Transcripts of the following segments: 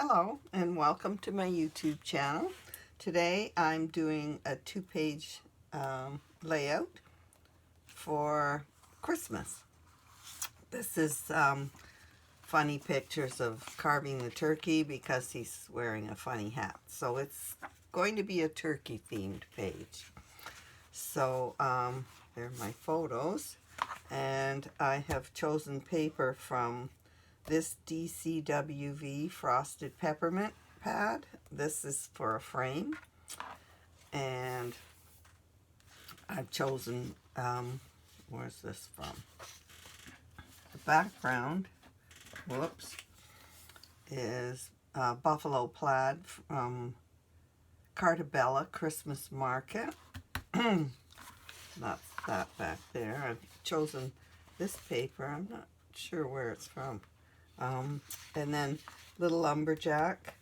Hello and welcome to my YouTube channel. Today I'm doing a two-page layout for Christmas. This is funny pictures of carving the turkey because he's wearing a funny hat. So it's going to be a turkey themed page. So there are my photos, and I have chosen paper from this DCWV frosted peppermint pad. This is for a frame, and I've chosen where's this from? The background, whoops, is buffalo plaid from Cartabella Christmas Market. That's that back there. I've chosen this paper. I'm not sure where it's from. And then Little Lumberjack.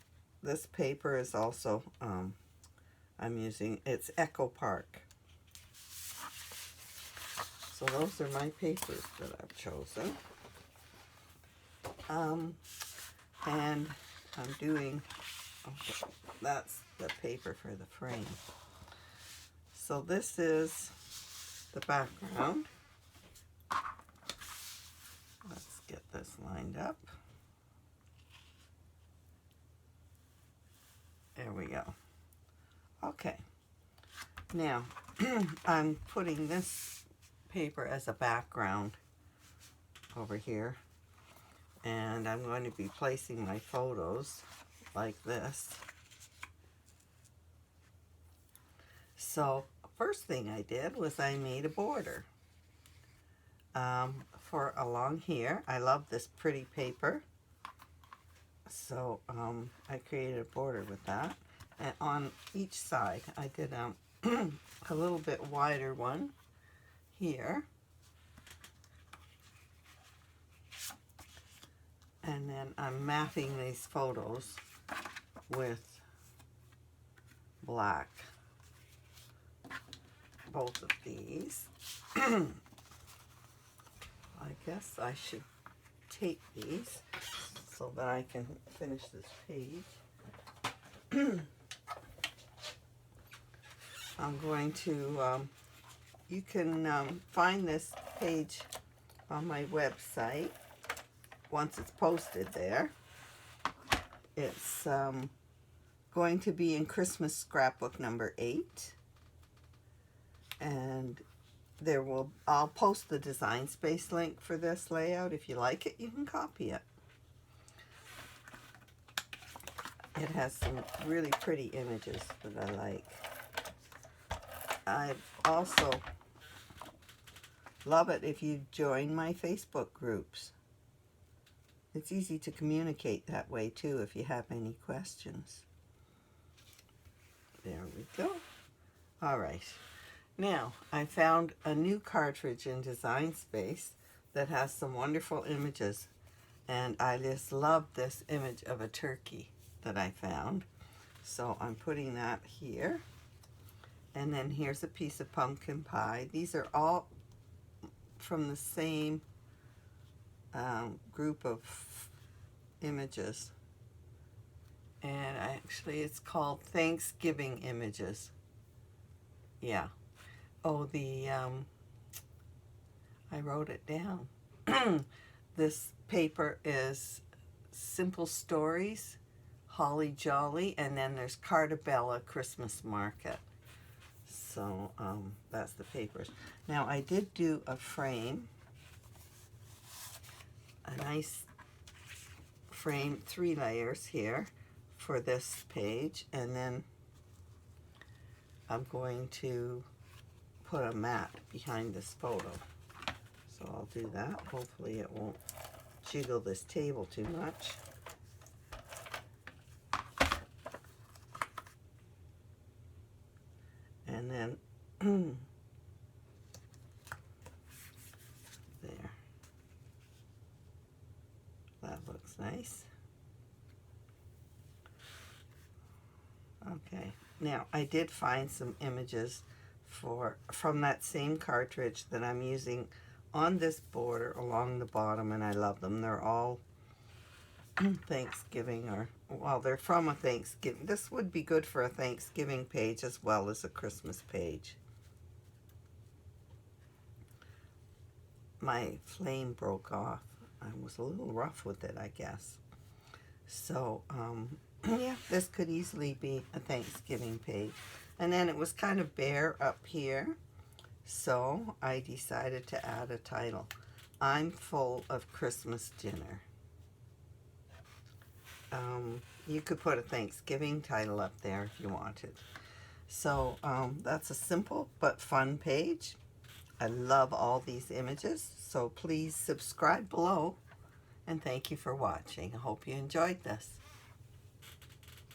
This paper is also I'm using, it's Echo Park. So those are my papers that I've chosen. And I'm doing, okay, that's the paper for the frame. So this is the background. Let's get this lined up. There we go. Okay. Now, I'm putting this paper as a background over here. And I'm going to be placing my photos like this. So, first thing I did was I made a border. For along here. I love this pretty paper. So I created a border with that. And on each side I did a little bit wider one here. And then I'm mapping these photos with black. Both of these. I guess I should tape these so that I can finish this page. I'm going to, you can find this page on my website once it's posted there. It's going to be in Christmas Scrapbook number 8. And I'll post the Design Space link for this layout. If you like it, you can copy it. It has some really pretty images that I like. I also love it if you join my Facebook groups. It's easy to communicate that way too if you have any questions. There we go. All right. Now, I found a new cartridge in Design Space that has some wonderful images, and I just love this image of a turkey that I found. So I'm putting that here. And then here's a piece of pumpkin pie. These are all from the same group of images. And actually it's called Thanksgiving Images. Yeah. Oh, I wrote it down. This paper is Simple Stories, Holly Jolly, and then there's Cartabella Christmas Market. So that's the papers. Now I did do a frame, a nice frame, 3 layers here for this page, and then I'm going to put a mat behind this photo. So I'll do that. Hopefully it won't jiggle this table too much. And then there. That looks nice. Okay. Now I did find some images from that same cartridge that I'm using on this border along the bottom, and I love them. They're all Thanksgiving, or, well, they're from a Thanksgiving. This would be good for a Thanksgiving page as well as a Christmas page. My flame broke off. I was a little rough with it, I guess. So, yeah, this could easily be a Thanksgiving page. And then it was kind of bare up here, so I decided to add a title. I'm full of Christmas dinner. You could put a Thanksgiving title up there if you wanted. So that's a simple but fun page. I love all these images, so please subscribe below, and thank you for watching. I hope you enjoyed this.